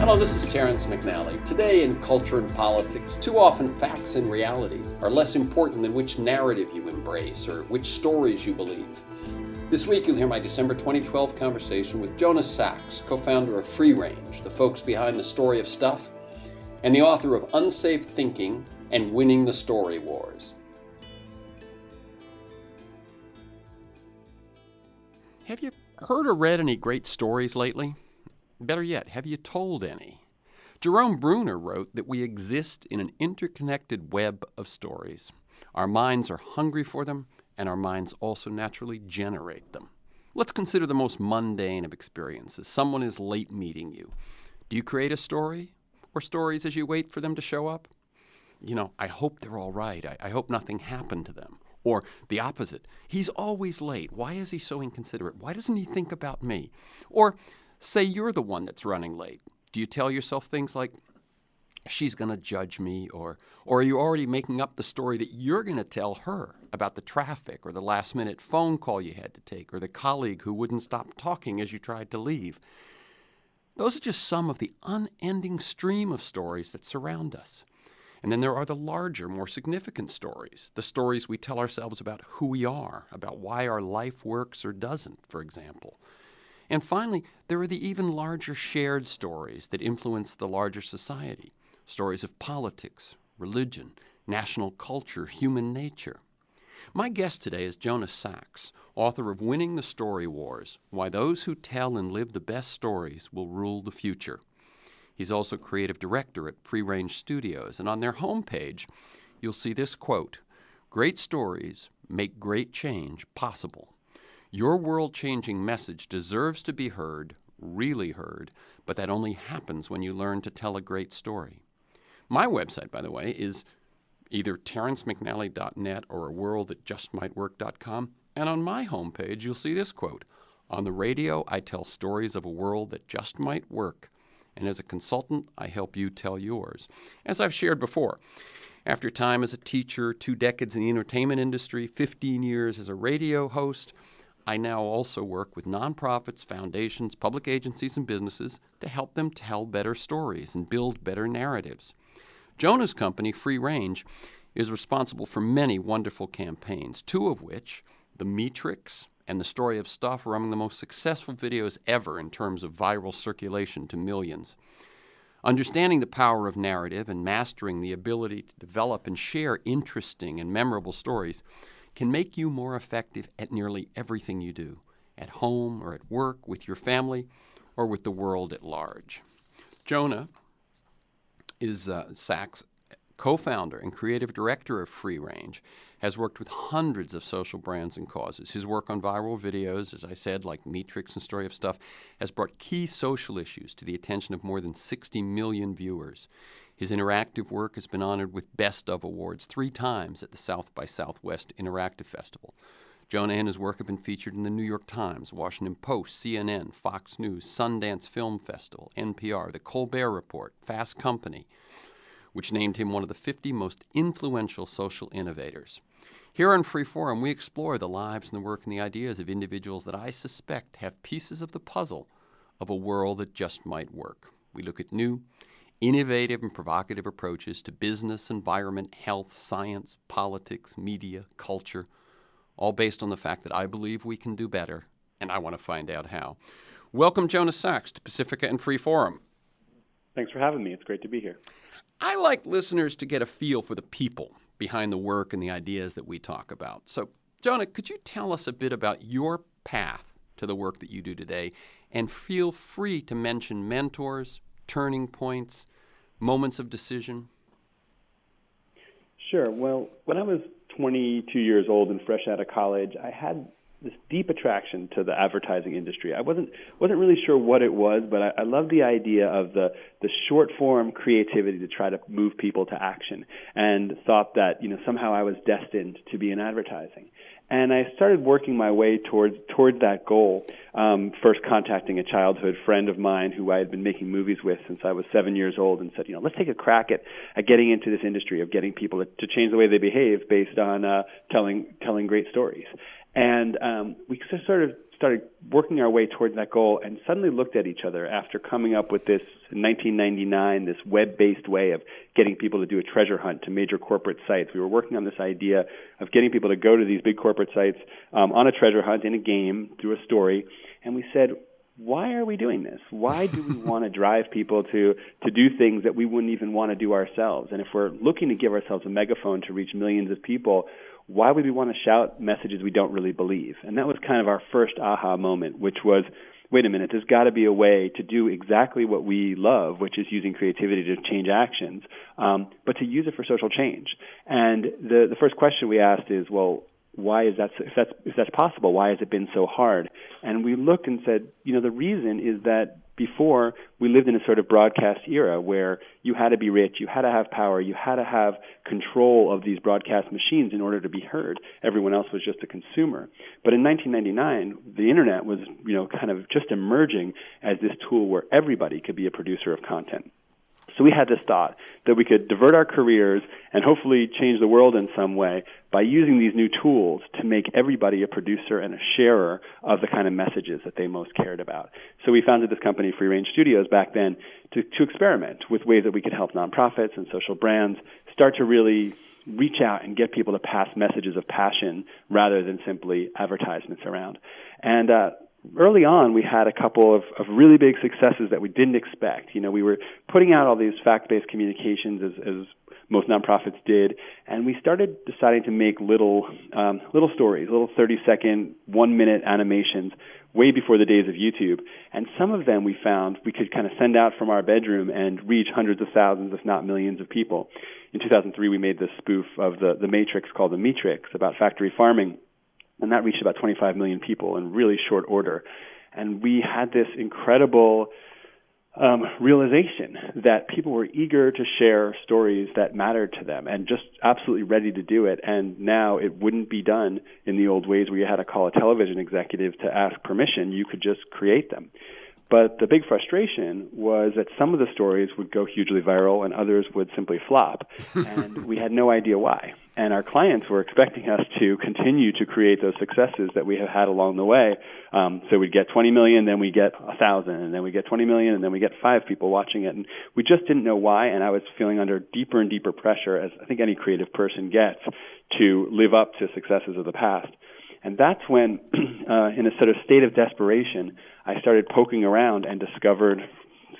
Hello, this is Terrence McNally. Today in culture and politics, too often facts and reality are less important than which narrative you embrace or which stories you believe. This week you'll hear my December 2012 conversation with JONAH SACHS, co-founder of Free Range, the folks behind the story of stuff, and the author of UNSAFE Thinking and Winning the Story Wars. Have you heard or read any great stories lately? Better yet, have you told any? Jerome Bruner wrote that we exist in an interconnected web of stories. Our minds are hungry for them, and our minds also naturally generate them. Let's consider the most mundane of experiences. Someone is late meeting you. Do you create a story or stories as you wait for them to show up? I hope they're all right. I hope nothing happened to them. Or the opposite. He's always late. Why is he so inconsiderate? Why doesn't he think about me? Or say you're the one that's running late. Do you tell yourself things like, she's going to judge me, or are you already making up the story that you're going to tell her about the traffic or the last-minute phone call you had to take or the colleague who wouldn't stop talking as you tried to leave? Those are just some of the unending stream of stories that surround us. And then there are the larger, more significant stories, the stories we tell ourselves about who we are, about why our life works or doesn't, for example. And finally, there are the even larger shared stories that influence the larger society, stories of politics, religion, national culture, human nature. My guest today is JONAH SACHS, author of Winning the Story Wars, Why Those Who Tell and Live the Best Stories Will Rule the Future. He's also creative director at Free Range Studios, and on their homepage, you'll see this quote, "Great stories make great change possible. Your world-changing message deserves to be heard, really heard, but that only happens when you learn to tell a great story." My website, by the way, is either terrencemcnally.net or aworldthatjustmightwork.com, and on my homepage you'll see this quote, "On the radio, I tell stories of a world that just might work, and as a consultant, I help you tell yours." As I've shared before, after time as a teacher, 2 decades in the entertainment industry, 15 years as a radio host, I now also work with nonprofits, foundations, public agencies, and businesses to help them tell better stories and build better narratives. JONAH's company, Free Range, is responsible for many wonderful campaigns, 2 of which, The Matrix and The Story of Stuff, are among the most successful videos ever in terms of viral circulation to millions. Understanding the power of narrative and mastering the ability to develop and share interesting and memorable stories can make you more effective at nearly everything you do, at home or at work, with your family, or with the world at large. JONAH is SACHS, co-founder and creative director of Free Range, has worked with hundreds of social brands and causes. His work on viral videos, as I said, like Matrix and Story of Stuff, has brought key social issues to the attention of more than 60 million viewers. His interactive work has been honored with Best of Awards 3 times at the South by Southwest Interactive Festival. JONAH and his work have been featured in the New York Times, Washington Post, CNN, Fox News, Sundance Film Festival, NPR, The Colbert Report, Fast Company, which named him one of the 50 most influential social innovators. Here on Freeforum, we explore the lives and the work and the ideas of individuals that I suspect have pieces of the puzzle of a world that just might work. We look at new, innovative and provocative approaches to business, environment, health, science, politics, media, culture, all based on the fact that I believe we can do better, and I want to find out how. Welcome, JONAH SACHS, to Pacifica and Freeforum. Thanks for having me. It's great to be here. I like listeners to get a feel for the people behind the work and the ideas that we talk about. So, JONAH, could you tell us a bit about your path to the work that you do today? And feel free to mention mentors, turning points, moments of decision. Sure. Well, when I was 22 years old and fresh out of college, I had this deep attraction to the advertising industry. I wasn't really sure what it was, but I loved the idea of the short form creativity to try to move people to action, and thought that somehow I was destined to be in advertising. And I started working my way towards that goal, first contacting a childhood friend of mine who I had been making movies with since I was 7 years old, and said, let's take a crack at getting into this industry of getting people to change the way they behave based on telling great stories. And we sort of started working our way towards that goal and suddenly looked at each other after coming up with this in 1999, this web-based way of getting people to do a treasure hunt to major corporate sites. We were working on this idea of getting people to go to these big corporate sites on a treasure hunt in a game through a story. And we said, why are we doing this? Why do we want to drive people to do things that we wouldn't even want to do ourselves? And if we're looking to give ourselves a megaphone to reach millions of people, why would we want to shout messages we don't really believe? And that was kind of our first aha moment, which was, wait a minute, there's got to be a way to do exactly what we love, which is using creativity to change actions, but to use it for social change. And the first question we asked is, well, why is that? If that's possible, why has it been so hard? And we looked and said, the reason is that before we lived in a sort of broadcast era where you had to be rich, you had to have power, you had to have control of these broadcast machines in order to be heard. Everyone else was just a consumer. But in 1999, the internet was, kind of just emerging as this tool where everybody could be a producer of content. So we had this thought that we could divert our careers and hopefully change the world in some way by using these new tools to make everybody a producer and a sharer of the kind of messages that they most cared about. So we founded this company, Free Range Studios, back then to experiment with ways that we could help nonprofits and social brands start to really reach out and get people to pass messages of passion rather than simply advertisements around. And early on, we had a couple of really big successes that we didn't expect. We were putting out all these fact-based communications as most nonprofits did, and we started deciding to make little stories, little 30-second, 1-minute animations way before the days of YouTube. And some of them we found we could kind of send out from our bedroom and reach hundreds of thousands, if not millions of people. In 2003, we made this spoof of the Matrix called The Matrix about factory farming. And that reached about 25 million people in really short order. And we had this incredible realization that people were eager to share stories that mattered to them and just absolutely ready to do it. And now it wouldn't be done in the old ways where you had to call a television executive to ask permission. You could just create them. But the big frustration was that some of the stories would go hugely viral and others would simply flop. And we had no idea why. And our clients were expecting us to continue to create those successes that we have had along the way. So we'd get 20 million, then we get 1,000, and then we get 20 million, and then we get 5 people watching it. And we just didn't know why, and I was feeling under deeper and deeper pressure, as I think any creative person gets, to live up to successes of the past. And that's when, in a sort of state of desperation, I started poking around and discovered,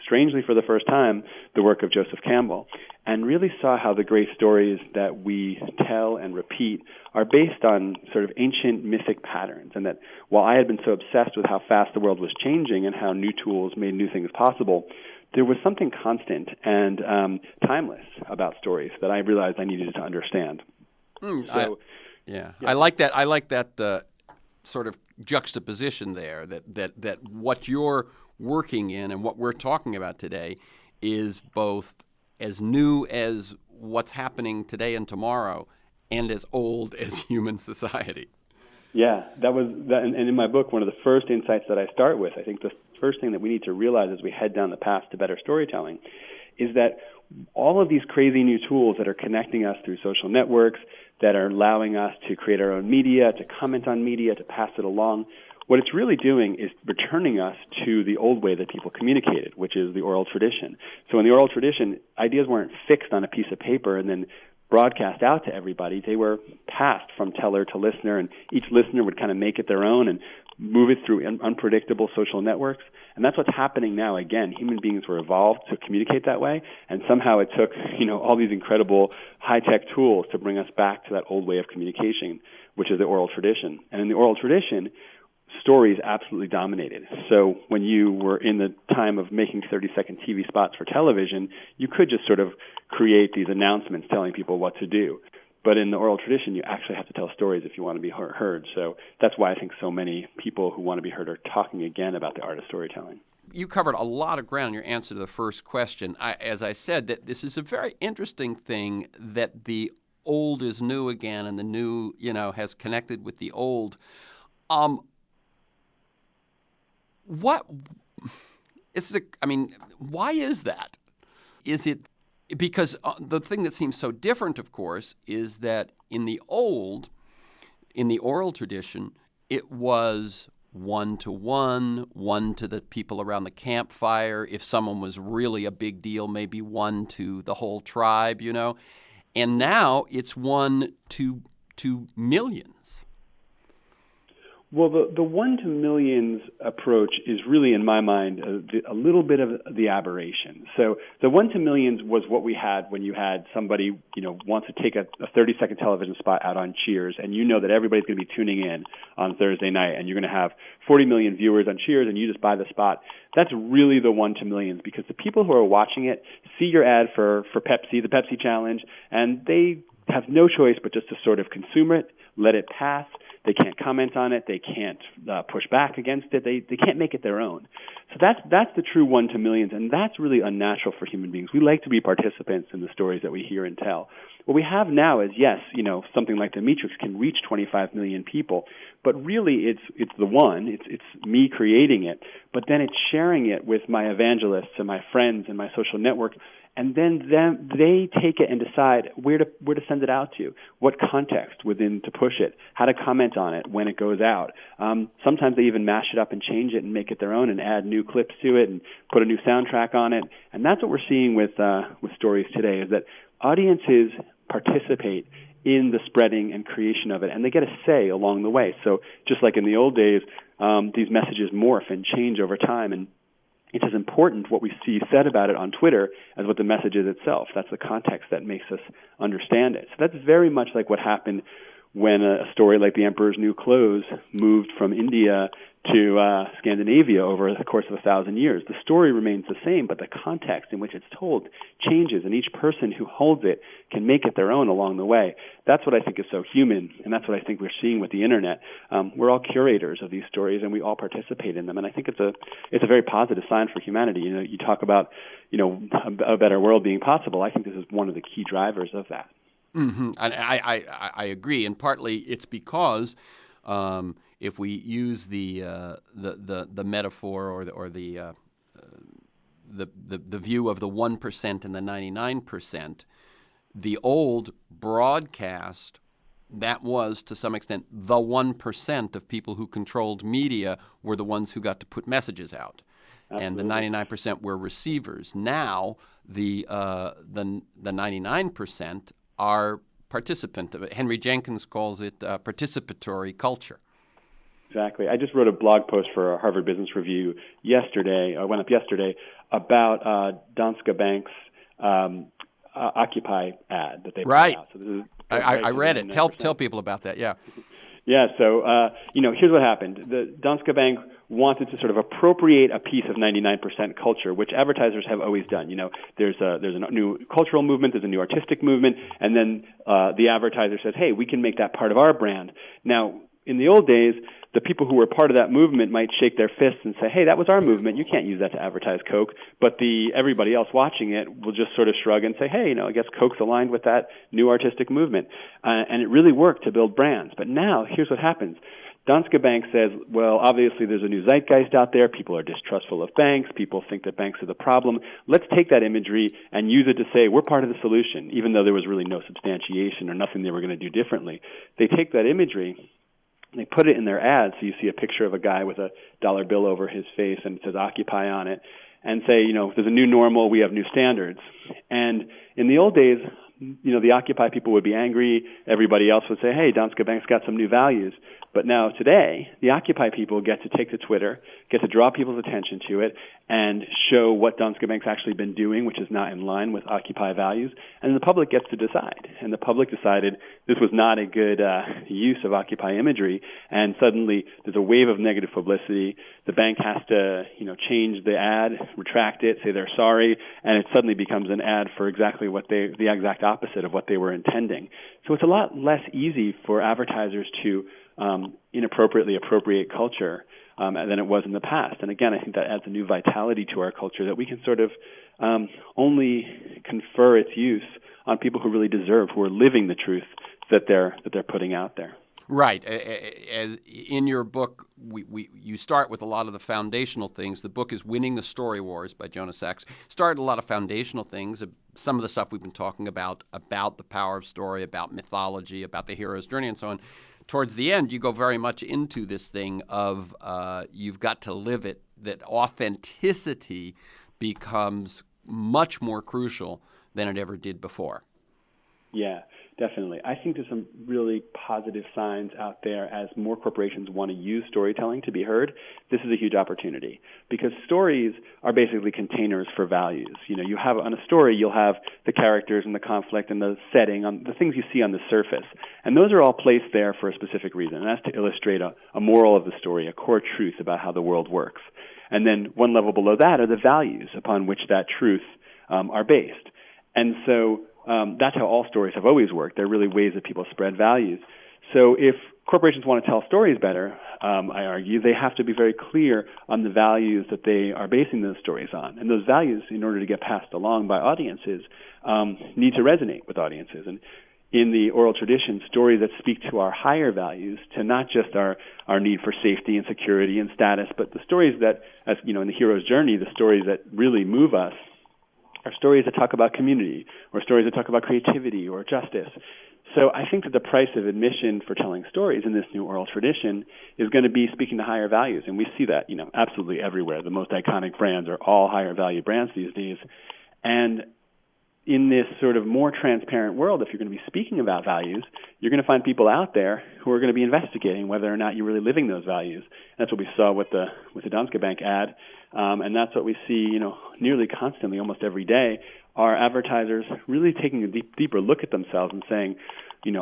strangely for the first time, the work of Joseph Campbell, and really saw how the great stories that we tell and repeat are based on sort of ancient mythic patterns, and that while I had been so obsessed with how fast the world was changing and how new tools made new things possible, there was something constant and timeless about stories that I realized I needed to understand. I like that. I like that sort of juxtaposition there. That what you're working in and what we're talking about today is both as new as what's happening today and tomorrow, and as old as human society. Yeah, that was that. And in my book, one of the first insights that I start with, I think the first thing that we need to realize as we head down the path to better storytelling, is that all of these crazy new tools that are connecting us through social networks, that are allowing us to create our own media, to comment on media, to pass it along, what it's really doing is returning us to the old way that people communicated, which is the oral tradition. So in the oral tradition, ideas weren't fixed on a piece of paper and then broadcast out to everybody. They were passed from teller to listener, and each listener would kind of make it their own and move it through unpredictable social networks. And that's what's happening now. Again, human beings were evolved to communicate that way, and somehow it took, all these incredible high-tech tools to bring us back to that old way of communication, which is the oral tradition. And in the oral tradition, stories absolutely dominated. So when you were in the time of making 30-second TV spots for television, you could just sort of create these announcements telling people what to do. But in the oral tradition, you actually have to tell stories if you want to be heard. So that's why I think so many people who want to be heard are talking again about the art of storytelling. You covered a lot of ground in your answer to the first question. As I said, that this is a very interesting thing that the old is new again and the new, has connected with the old. Why is that? Is it because the thing that seems so different, of course, is that in the oral tradition, it was one to the people around the campfire. If someone was really a big deal, maybe one to the whole tribe, And now it's one to millions. Well, the one to millions approach is really, in my mind, a little bit of the aberration. So the one to millions was what we had when you had somebody, wants to take a 30-second television spot out on Cheers, and you know that everybody's going to be tuning in on Thursday night, and you're going to have 40 million viewers on Cheers, and you just buy the spot. That's really the one to millions, because the people who are watching it see your ad for Pepsi, the Pepsi Challenge, and they have no choice but just to sort of consume it, let it pass. They can't comment on it. They can't push back against it. They can't make it their own. So that's the true one to millions, and that's really unnatural for human beings. We like to be participants in the stories that we hear and tell. What we have now is, yes, something like The Matrix can reach 25 million people, but really it's the one. It's me creating it, but then it's sharing it with my evangelists and my friends and my social network. And then they take it and decide where to send it out to, what context within to push it, how to comment on it when it goes out. Sometimes they even mash it up and change it and make it their own and add new clips to it and put a new soundtrack on it. And that's what we're seeing with stories today, is that audiences participate in the spreading and creation of it, and they get a say along the way. So just like in the old days, these messages morph and change over time, and it's as important what we see said about it on Twitter as what the message is itself. That's the context that makes us understand it. So that's very much like what happened when a story like The Emperor's New Clothes moved from India to Scandinavia over the course of 1,000 years. The story remains the same, but the context in which it's told changes, and each person who holds it can make it their own along the way. That's what I think is so human, and that's what I think we're seeing with the Internet. We're all curators of these stories, and we all participate in them, and I think it's a very positive sign for humanity. You talk about a better world being possible. I think this is one of the key drivers of that. Mm-hmm. And I agree, and partly it's because if we use the metaphor or the view of the 1% and the 99%, the old broadcast, that was to some extent the 1% of people who controlled media were the ones who got to put messages out. Absolutely. And the 99% were receivers. Now the 99% are participant. Henry Jenkins calls it participatory culture. Exactly. I just wrote a blog post for Harvard Business Review yesterday. I went up yesterday about Danske Bank's Occupy ad that they put out. So this is I read it. Tell people about that. Yeah. Yeah. So here's what happened. The Danske Bank wanted to sort of appropriate a piece of 99% culture, which advertisers have always done. There's a new cultural movement, there's a new artistic movement, and then the advertiser says, hey, we can make that part of our brand. Now, in the old days, the people who were part of that movement might shake their fists and say, hey, that was our movement. You can't use that to advertise Coke. But everybody else watching it will just sort of shrug and say, hey, I guess Coke's aligned with that new artistic movement. And it really worked to build brands. But now, here's what happens. Danske Bank says, well, obviously there's a new zeitgeist out there. People are distrustful of banks. People think that banks are the problem. Let's take that imagery and use it to say we're part of the solution, even though there was really no substantiation or nothing they were going to do differently. They take that imagery, they put it in their ads, so you see a picture of a guy with a dollar bill over his face and it says Occupy on it, and say, there's a new normal, we have new standards. And in the old days, the Occupy people would be angry. Everybody else would say, hey, Danske Bank's got some new values. But now today, the Occupy people get to take to Twitter, get to draw people's attention to it, and show what Danske Bank's actually been doing, which is not in line with Occupy values. And the public gets to decide. And the public decided this was not a good use of Occupy imagery. And suddenly, there's a wave of negative publicity. The bank has to, change the ad, retract it, say they're sorry, and it suddenly becomes an ad for exactly the exact opposite of what they were intending. So it's a lot less easy for advertisers to inappropriately appropriate culture than it was in the past. And again, I think that adds a new vitality to our culture that we can sort of only confer its use on people who really deserve, who are living the truth that they're putting out there. Right. As in your book, you start with a lot of the foundational things. The book is Winning the Story Wars by JONAH SACHS. Started a lot of foundational things, some of the stuff we've been talking about the power of story, about mythology, about the hero's journey, and so on. towards the end, you go very much into this thing of you've got to live it, that authenticity becomes much more crucial than it ever did before. Yeah, definitely. I think there's some really positive signs out there as more corporations want to use storytelling to be heard. This is a huge opportunity because stories are basically containers for values. You have on a story, you'll have the characters and the conflict and the setting, on the things you see on the surface. And those are all placed there for a specific reason. And that's to illustrate a moral of the story, a core truth about how the world works. And then one level below that are the values upon which that truth are based. And so that's how all stories have always worked. They're really ways that people spread values. So if corporations want to tell stories better, I argue, they have to be very clear on the values that they are basing those stories on. And those values, in order to get passed along by audiences, need to resonate with audiences. And in the oral tradition, stories that speak to our higher values, to not just our need for safety and security and status, but the stories that, as in the hero's journey, the stories that really move us, are stories that talk about community, or stories that talk about creativity or justice. So I think that the price of admission for telling stories in this new oral tradition is going to be speaking to higher values, and we see that, absolutely everywhere. The most iconic brands are all higher value brands these days. And in this sort of more transparent world, if you're going to be speaking about values, you're going to find people out there who are going to be investigating whether or not you're really living those values. That's what we saw with the Danske Bank ad, and that's what we see, nearly constantly, almost every day. Are advertisers really taking a deeper look at themselves and saying,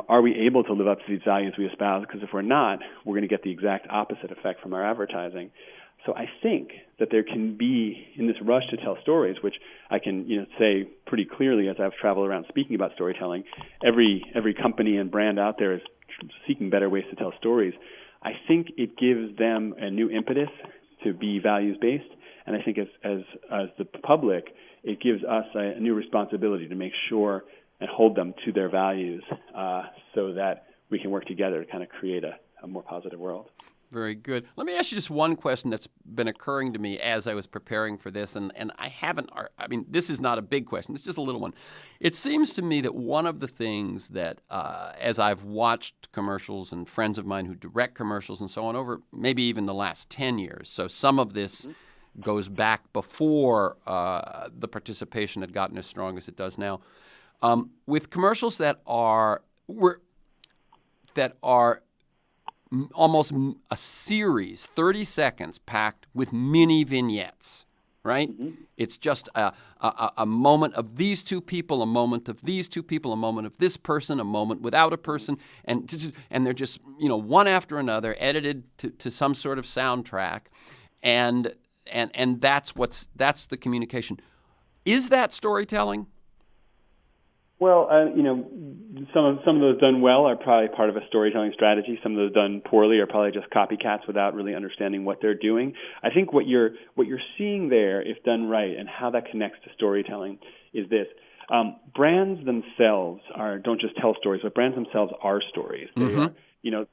are we able to live up to these values we espouse? Because if we're not, we're going to get the exact opposite effect from our advertising. So I think that there can be, in this rush to tell stories, which I can say pretty clearly as I've traveled around speaking about storytelling, every company and brand out there is seeking better ways to tell stories. I think it gives them a new impetus to be values-based, and I think as the public, it gives us a new responsibility to make sure and hold them to their values so that we can work together to kind of create a more positive world. Very good. Let me ask you just one question that's been occurring to me as I was preparing for this, and I haven't, this is not a big question, it's just a little one. It seems to me that one of the things that, as I've watched commercials and friends of mine who direct commercials and so on over maybe even the last 10 years, so some of this goes back before the participation had gotten as strong as it does now, with commercials that are almost a series, 30 seconds packed with mini vignettes, right? Mm-hmm. It's just a moment of these two people, a moment of these two people, a moment of this person, a moment without a person, and they're just, one after another, edited to some sort of soundtrack, and that's the communication. Is that storytelling? Well, some of those done well are probably part of a storytelling strategy. Some of those done poorly are probably just copycats without really understanding what they're doing. I think what you're seeing there, if done right, and how that connects to storytelling, is this: brands themselves don't just tell stories, but brands themselves are stories. They are.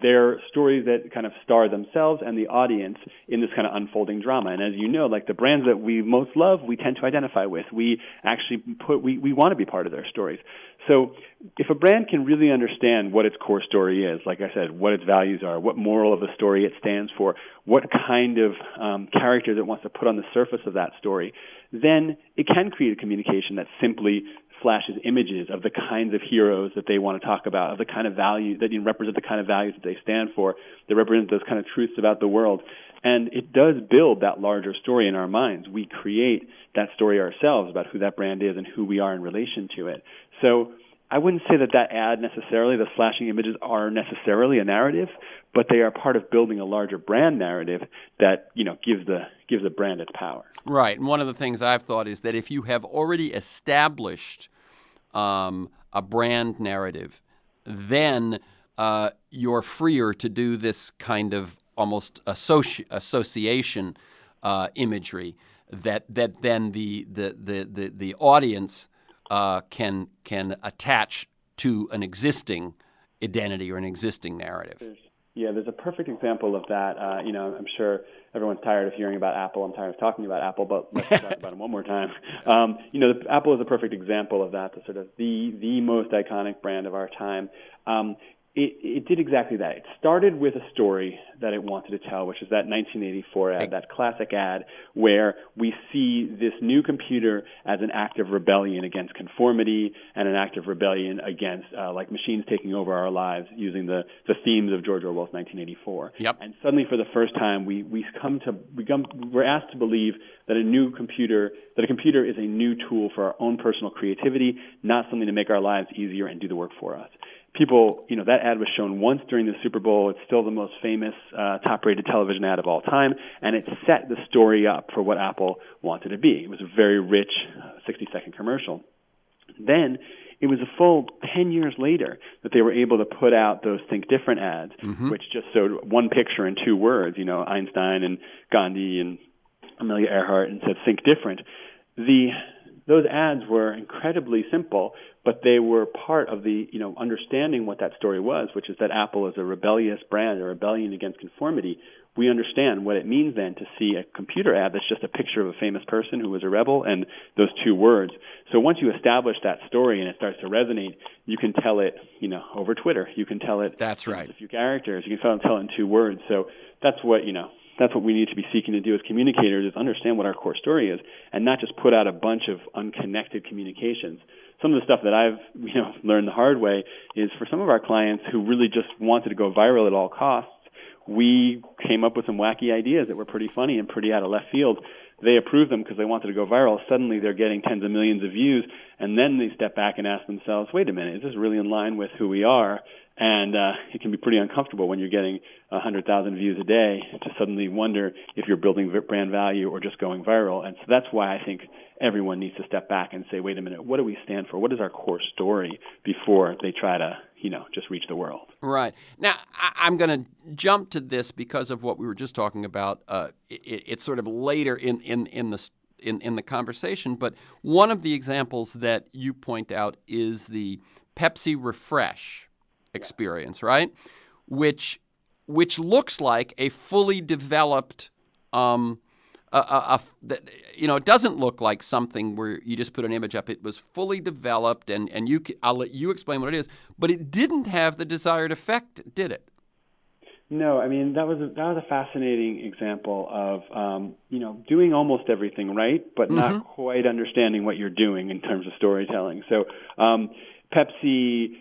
They're stories that kind of star themselves and the audience in this kind of unfolding drama. And as you know, like the brands that we most love, we tend to identify with. We actually we want to be part of their stories. So if a brand can really understand what its core story is, like I said, what its values are, what moral of the story it stands for, what kind of characters it wants to put on the surface of that story, then it can create a communication that simply flashes images of the kinds of heroes that they want to talk about, of the kind of values that represent the kind of values that they stand for, that represent those kind of truths about the world. And it does build that larger story in our minds. We create that story ourselves about who that brand is and who we are in relation to it. So I wouldn't say that ad necessarily, the flashing images are necessarily a narrative, but they are part of building a larger brand narrative that, gives the brand its power. Right. And one of the things I've thought is that if you have already established a brand narrative, then you're freer to do this kind of almost association imagery that then the audience can attach to an existing identity or an existing narrative. There's a perfect example of that. I'm sure everyone's tired of hearing about Apple. I'm tired of talking about Apple, but let's talk about it one more time. Apple is a perfect example of that, the sort of the most iconic brand of our time. It did exactly that. It started with a story that it wanted to tell, which is that 1984 ad, that classic ad where we see this new computer as an act of rebellion against conformity and an act of rebellion against like machines taking over our lives, using the themes of George Orwell's 1984. Yep. And suddenly, for the first time, we're asked to believe that a computer is a new tool for our own personal creativity, not something to make our lives easier and do the work for us. People, that ad was shown once during the Super Bowl. It's still the most famous, top-rated television ad of all time, and it set the story up for what Apple wanted to be. It was a very rich 60-second commercial. Then it was a full 10 years later that they were able to put out those Think Different ads, which just showed one picture and two words, Einstein and Gandhi and Amelia Earhart, and said Think Different. Those ads were incredibly simple, but they were part of the, understanding what that story was, which is that Apple is a rebellious brand, a rebellion against conformity. We understand what it means then to see a computer ad that's just a picture of a famous person who was a rebel and those two words. So once you establish that story and it starts to resonate, you can tell it, over Twitter. You can tell it That's right. in a few characters. You can tell it in two words. So that's what we need to be seeking to do as communicators, is understand what our core story is and not just put out a bunch of unconnected communications. Some of the stuff that I've learned the hard way is for some of our clients who really just wanted to go viral at all costs, we came up with some wacky ideas that were pretty funny and pretty out of left field. They approved them because they wanted to go viral. Suddenly they're getting tens of millions of views, and then they step back and ask themselves, wait a minute, is this really in line with who we are? And it can be pretty uncomfortable when you're getting 100,000 views a day to suddenly wonder if you're building brand value or just going viral. And so that's why I think everyone needs to step back and say, wait a minute, what do we stand for? What is our core story before they try to, just reach the world? Right. Now, I'm going to jump to this because of what we were just talking about. It's sort of later in the conversation, but one of the examples that you point out is the Pepsi Refresh experience, right? Which looks like a fully developed, it doesn't look like something where you just put an image up. It was fully developed, and I'll let you explain what it is, but it didn't have the desired effect, did it? No, I mean, that was a fascinating example of, doing almost everything right, but not quite understanding what you're doing in terms of storytelling. So Pepsi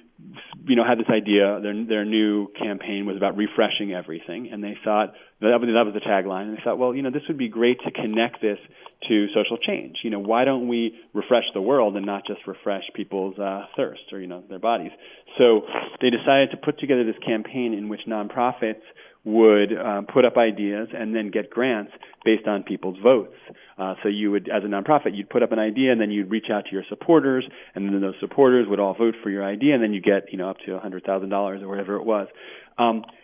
had this idea. Their new campaign was about refreshing everything, and they thought that was the tagline. And they thought, well, this would be great to connect this to social change. Why don't we refresh the world and not just refresh people's thirst or their bodies? So they decided to put together this campaign in which nonprofits would put up ideas and then get grants based on people's votes. So you would, as a nonprofit, you'd put up an idea and then you'd reach out to your supporters, and then those supporters would all vote for your idea, and then you get, up to $100,000 or whatever it was.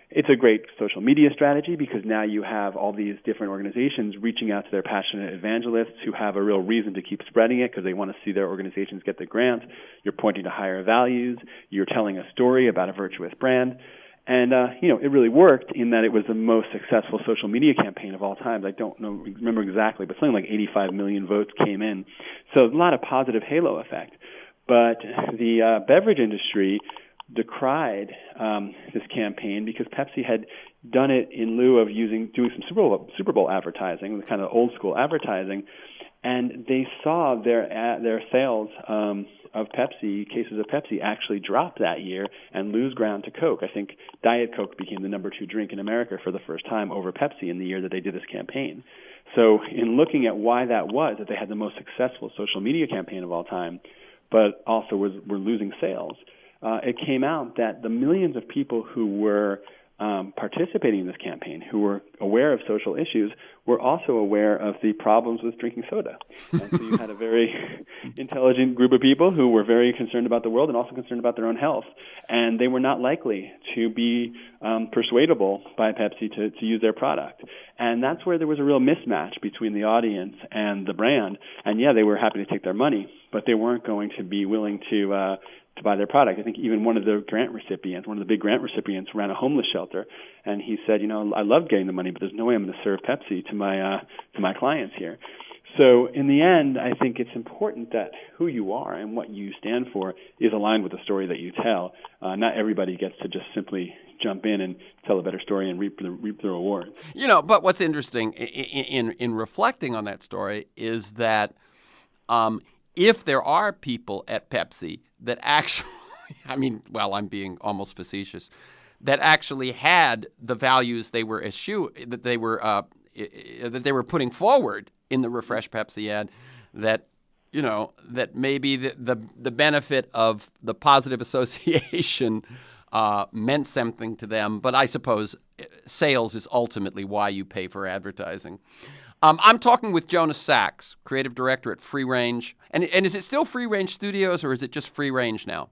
It's a great social media strategy because now you have all these different organizations reaching out to their passionate evangelists who have a real reason to keep spreading it because they want to see their organizations get the grants. You're pointing to higher values. You're telling a story about a virtuous brand. And, it really worked in that it was the most successful social media campaign of all time. I don't remember exactly, but something like 85 million votes came in. So a lot of positive halo effect. But the beverage industry decried this campaign because Pepsi had done it in lieu of doing some Super Bowl advertising, kind of old school advertising, and they saw their sales of Pepsi, cases of Pepsi, actually drop that year and lose ground to Coke. I think Diet Coke became the number 2 drink in America for the first time over Pepsi in the year that they did this campaign. So in looking at why that was, that they had the most successful social media campaign of all time, but also were losing sales, it came out that the millions of people who were participating in this campaign, who were aware of social issues, were also aware of the problems with drinking soda. And so you had a very intelligent group of people who were very concerned about the world and also concerned about their own health. And they were not likely to be persuadable by Pepsi to use their product. And that's where there was a real mismatch between the audience and the brand. And yeah, they were happy to take their money, but they weren't going to be willing to buy their product. I think even one of the big grant recipients ran a homeless shelter, and he said, I love getting the money, but there's no way I'm going to serve Pepsi to my clients here. So in the end, I think it's important that who you are and what you stand for is aligned with the story that you tell. Not everybody gets to just simply jump in and tell a better story and reap the rewards. But what's interesting in reflecting on that story is that if there are people at Pepsi that actually, I'm being almost facetious, that actually had the values they were that they were putting forward in the Refresh Pepsi ad, that maybe the benefit of the positive association meant something to them. But I suppose sales is ultimately why you pay for advertising. I'm talking with JONAH Sachs, creative director at Free Range. And is it still Free Range Studios, or is it just Free Range now?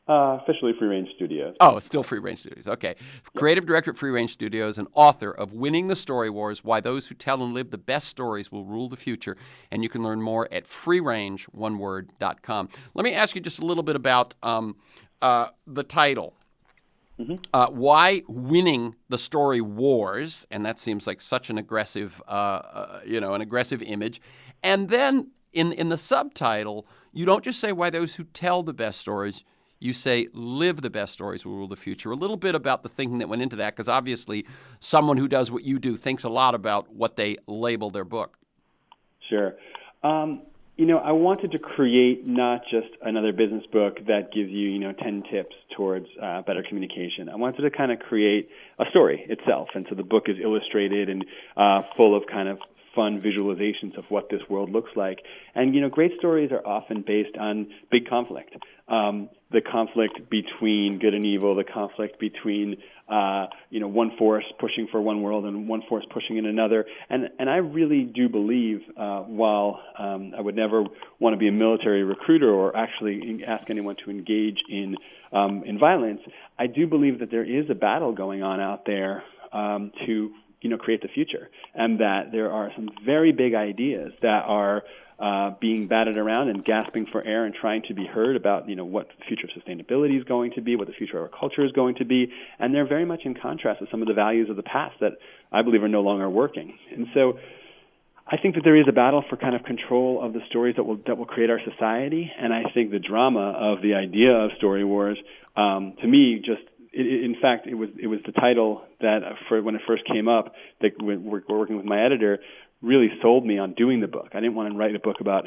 Officially Free Range Studios. Oh, it's still Free Range Studios. Okay. Creative director at Free Range Studios and author of Winning the Story Wars, Why Those Who Tell and Live the Best Stories Will Rule the Future. And you can learn more at freerange.com. Let me ask you just a little bit about the title. Mm-hmm. Why Winning the Story Wars? And that seems like such an aggressive, an aggressive image. And then in the subtitle, you don't just say why those who tell the best stories. You say live the best stories will rule the future. A little bit about the thinking that went into that, because obviously someone who does what you do thinks a lot about what they label their book. Sure. I wanted to create not just another business book that gives you, 10 tips towards better communication. I wanted to kind of create a story itself. And so the book is illustrated and full of kind of fun visualizations of what this world looks like. And, great stories are often based on big conflict. The conflict between good and evil, the conflict between, one force pushing for one world and one force pushing in another. And I really do believe, while I would never want to be a military recruiter or actually ask anyone to engage in violence, I do believe that there is a battle going on out there to create the future, and that there are some very big ideas that are being batted around and gasping for air and trying to be heard about, what the future of sustainability is going to be, what the future of our culture is going to be, and they're very much in contrast with some of the values of the past that I believe are no longer working. And so I think that there is a battle for kind of control of the stories that will create our society, and I think the drama of the idea of story wars, to me, in fact, it was the title that when it first came up, that we're working with my editor, really sold me on doing the book. I didn't want to write a book about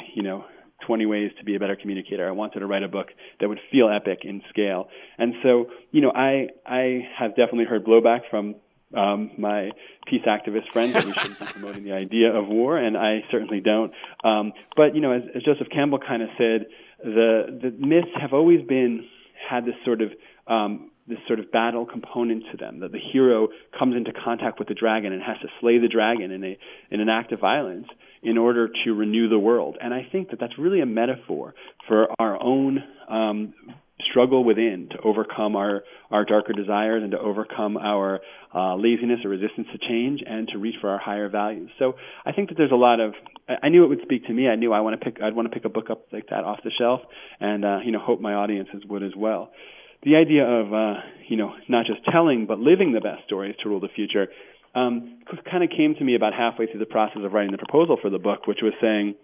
20 ways to be a better communicator. I wanted to write a book that would feel epic in scale. And so I have definitely heard blowback from my peace activist friends that we shouldn't be promoting the idea of war, and I certainly don't. But as Joseph Campbell kind of said, the myths have always had this sort of battle component to them, that the hero comes into contact with the dragon and has to slay the dragon in an act of violence in order to renew the world. And I think that that's really a metaphor for our own struggle within to overcome our darker desires and to overcome our laziness or resistance to change and to reach for our higher values. So I think that there's a lot of, I knew it would speak to me. I knew I'd want to pick a book up like that off the shelf, and hope my audiences would as well. The idea of, not just telling but living the best stories to rule the future kind of came to me about halfway through the process of writing the proposal for the book, which was saying,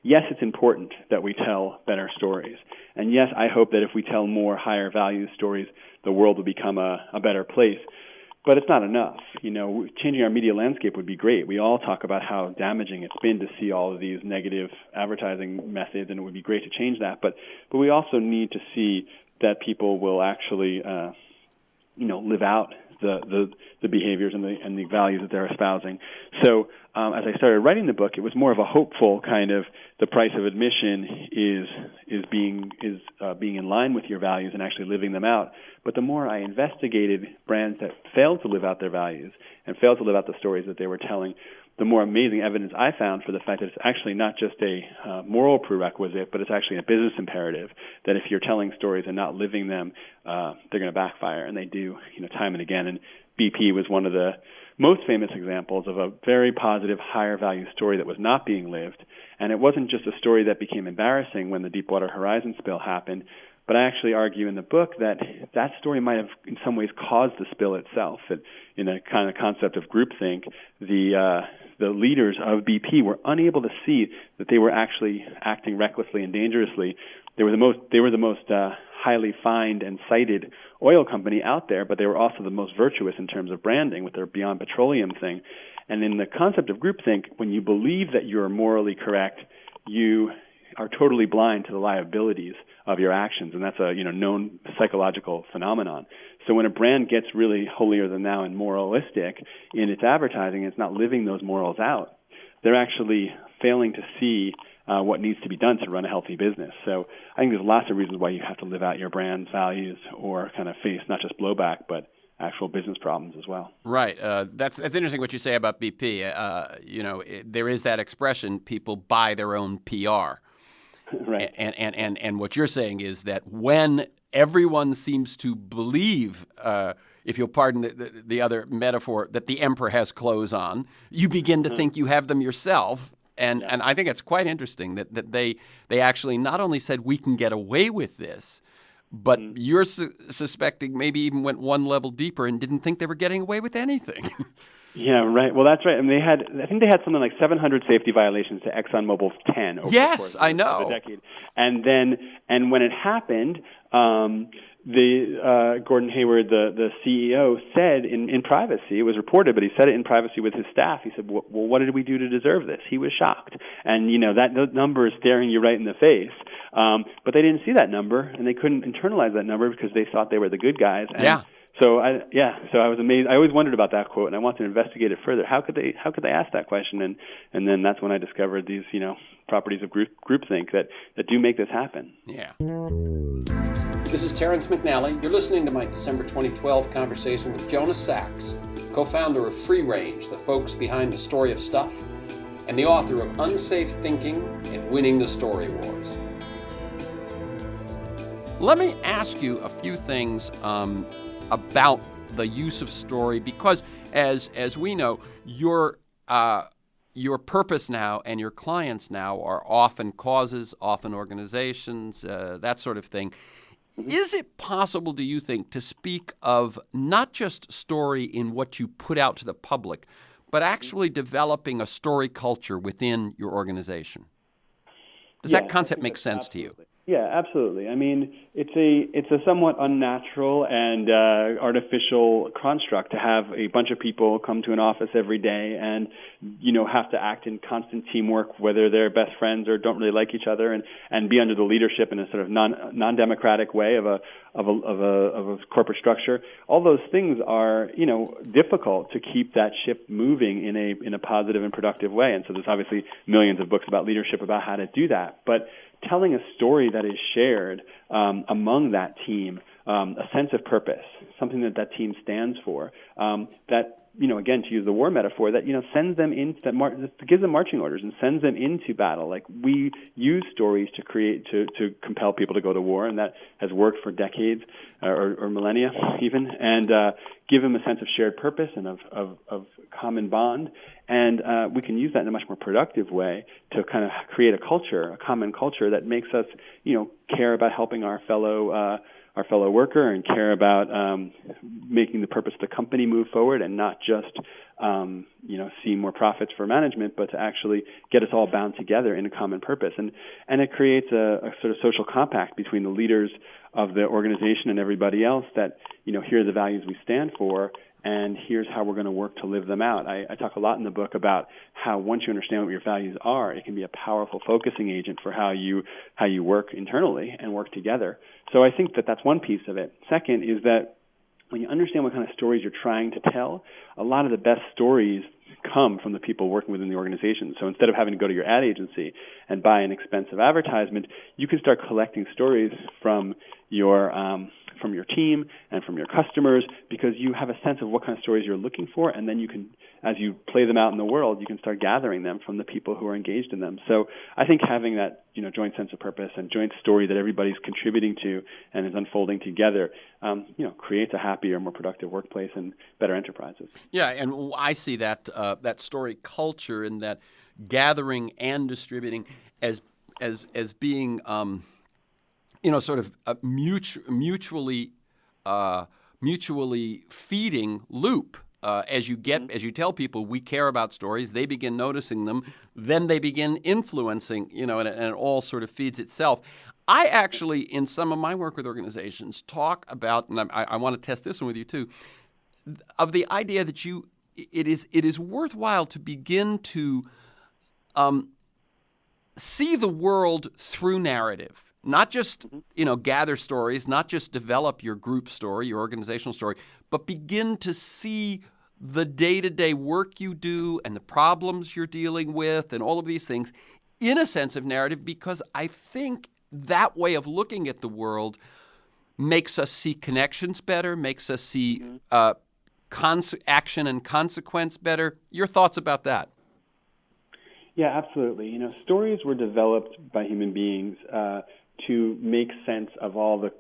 yes, it's important that we tell better stories. And yes, I hope that if we tell more higher value stories, the world will become a better place. But it's not enough. Changing our media landscape would be great. We all talk about how damaging it's been to see all of these negative advertising methods, and it would be great to change that. But we also need to see that people will actually, live out the behaviors and the values that they're espousing. So as I started writing the book, it was more of a hopeful kind of, the price of admission is being in line with your values and actually living them out. But the more I investigated brands that failed to live out their values and failed to live out the stories that they were telling, the more amazing evidence I found for the fact that it's actually not just a moral prerequisite, but it's actually a business imperative, that if you're telling stories and not living them, they're going to backfire, and they do, time and again. And BP was one of the most famous examples of a very positive, higher value story that was not being lived. And it wasn't just a story that became embarrassing when the Deepwater Horizon spill happened, but I actually argue in the book that that story might have in some ways caused the spill itself. In a kind of concept of groupthink, the the leaders of BP were unable to see that they were actually acting recklessly and dangerously. They were the most highly fined and cited oil company out there, but they were also the most virtuous in terms of branding with their Beyond Petroleum thing. And in the concept of groupthink, when you believe that you're morally correct, you are totally blind to the liabilities of your actions, and that's a known psychological phenomenon. So when a brand gets really holier than thou and moralistic in its advertising, it's not living those morals out. They're actually failing to see what needs to be done to run a healthy business. So I think there's lots of reasons why you have to live out your brand's values or kind of face not just blowback, but actual business problems as well. Right. That's interesting what you say about BP. There is that expression, people buy their own PR. Right. And what you're saying is that when everyone seems to believe, if you'll pardon the other metaphor, that the emperor has clothes on, you begin to think you have them yourself. And I think it's quite interesting that they actually not only said we can get away with this, but you're suspecting maybe even went one level deeper and didn't think they were getting away with anything. Yeah, right. Well, that's right. I mean, I think they had something like 700 safety violations to ExxonMobil's 10 over the course I know. of the decade. And when it happened, Gordon Hayward, the CEO, said in privacy, it was reported, but he said it in privacy with his staff. He said, well, what did we do to deserve this? He was shocked. And, that number is staring you right in the face. But they didn't see that number, and they couldn't internalize that number because they thought they were the good guys. And So I was amazed. I always wondered about that quote, and I wanted to investigate it further. How could they ask that question? And then that's when I discovered these properties of groupthink that do make this happen. Yeah. This is Terrence McNally. You're listening to my December 2012 conversation with JONAH SACHS, co-founder of Free Range, the folks behind the Story of Stuff, and the author of Unsafe Thinking and Winning the Story Wars. Let me ask you a few things about the use of story, because as we know, your purpose now and your clients now are often causes, often organizations, that sort of thing. Is it possible, do you think, to speak of not just story in what you put out to the public, but actually developing a story culture within your organization? Does that concept make sense to you? Yeah, absolutely. I mean, it's a somewhat unnatural and artificial construct to have a bunch of people come to an office every day and have to act in constant teamwork, whether they're best friends or don't really like each other, and be under the leadership in a sort of non-democratic way of a corporate structure. All those things are difficult to keep that ship moving in a positive and productive way. And so there's obviously millions of books about leadership about how to do that, but telling a story that is shared among that team, a sense of purpose, something that team stands for, that again, to use the war metaphor, that sends them in, that gives them marching orders and sends them into battle. Like, we use stories to compel people to go to war, and that has worked for decades or millennia even, and give them a sense of shared purpose and of common bond. And we can use that in a much more productive way to kind of create a common culture that makes us, care about helping our fellow worker and care about making the purpose of the company move forward, and not just see more profits for management, but to actually get us all bound together in a common purpose. And it creates a sort of social compact between the leaders of the organization and everybody else that, here are the values we stand for, and here's how we're going to work to live them out. I talk a lot in the book about how once you understand what your values are, it can be a powerful focusing agent for how you work internally and work together. So I think that that's one piece of it. Second is that when you understand what kind of stories you're trying to tell, a lot of the best stories come from the people working within the organization. So instead of having to go to your ad agency and buy an expensive advertisement, you can start collecting stories from your team and from your customers, because you have a sense of what kind of stories you're looking for, and then you can, as you play them out in the world, you can start gathering them from the people who are engaged in them. So I think having that joint sense of purpose and joint story that everybody's contributing to and is unfolding together, creates a happier, more productive workplace and better enterprises. Yeah, and I see that story culture and that gathering and distributing as being sort of a mutually feeding loop. as you tell people we care about stories, they begin noticing them, then they begin influencing, and it all sort of feeds itself. I actually, in some of my work with organizations, talk about, and I want to test this one with you too, of the idea that it is worthwhile to begin to see the world through narrative. Not just, gather stories, not just develop your group story, your organizational story, but begin to see the day-to-day work you do and the problems you're dealing with and all of these things in a sense of narrative, because I think that way of looking at the world makes us see connections better, makes us see action and consequence better. Your thoughts about that? Yeah, absolutely. Stories were developed by human beings to make sense of all the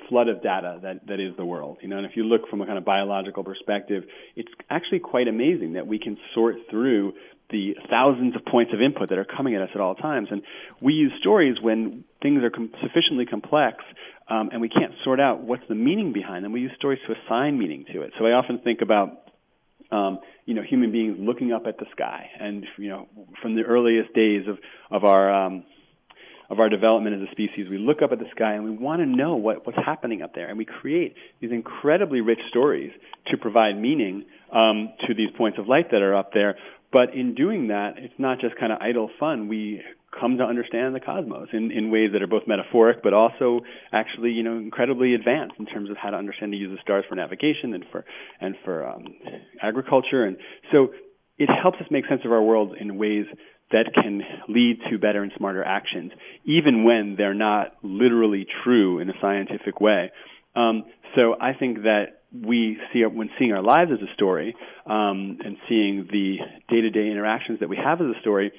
flood of data that is the world. And if you look from a kind of biological perspective, it's actually quite amazing that we can sort through the thousands of points of input that are coming at us at all times. And we use stories when things are sufficiently complex and we can't sort out what's the meaning behind them. We use stories to assign meaning to it. So I often think about human beings looking up at the sky, and from the earliest days of our development as a species, we look up at the sky and we want to know what's happening up there, and we create these incredibly rich stories to provide meaning to these points of light that are up there. But in doing that, it's not just kind of idle fun. We come to understand the cosmos in ways that are both metaphoric, but also actually, incredibly advanced in terms of how to understand the use of stars for navigation and for agriculture. And so it helps us make sense of our world in ways that can lead to better and smarter actions, even when they're not literally true in a scientific way. So I think that we see, when seeing our lives as a story, and seeing the day-to-day interactions that we have as a story,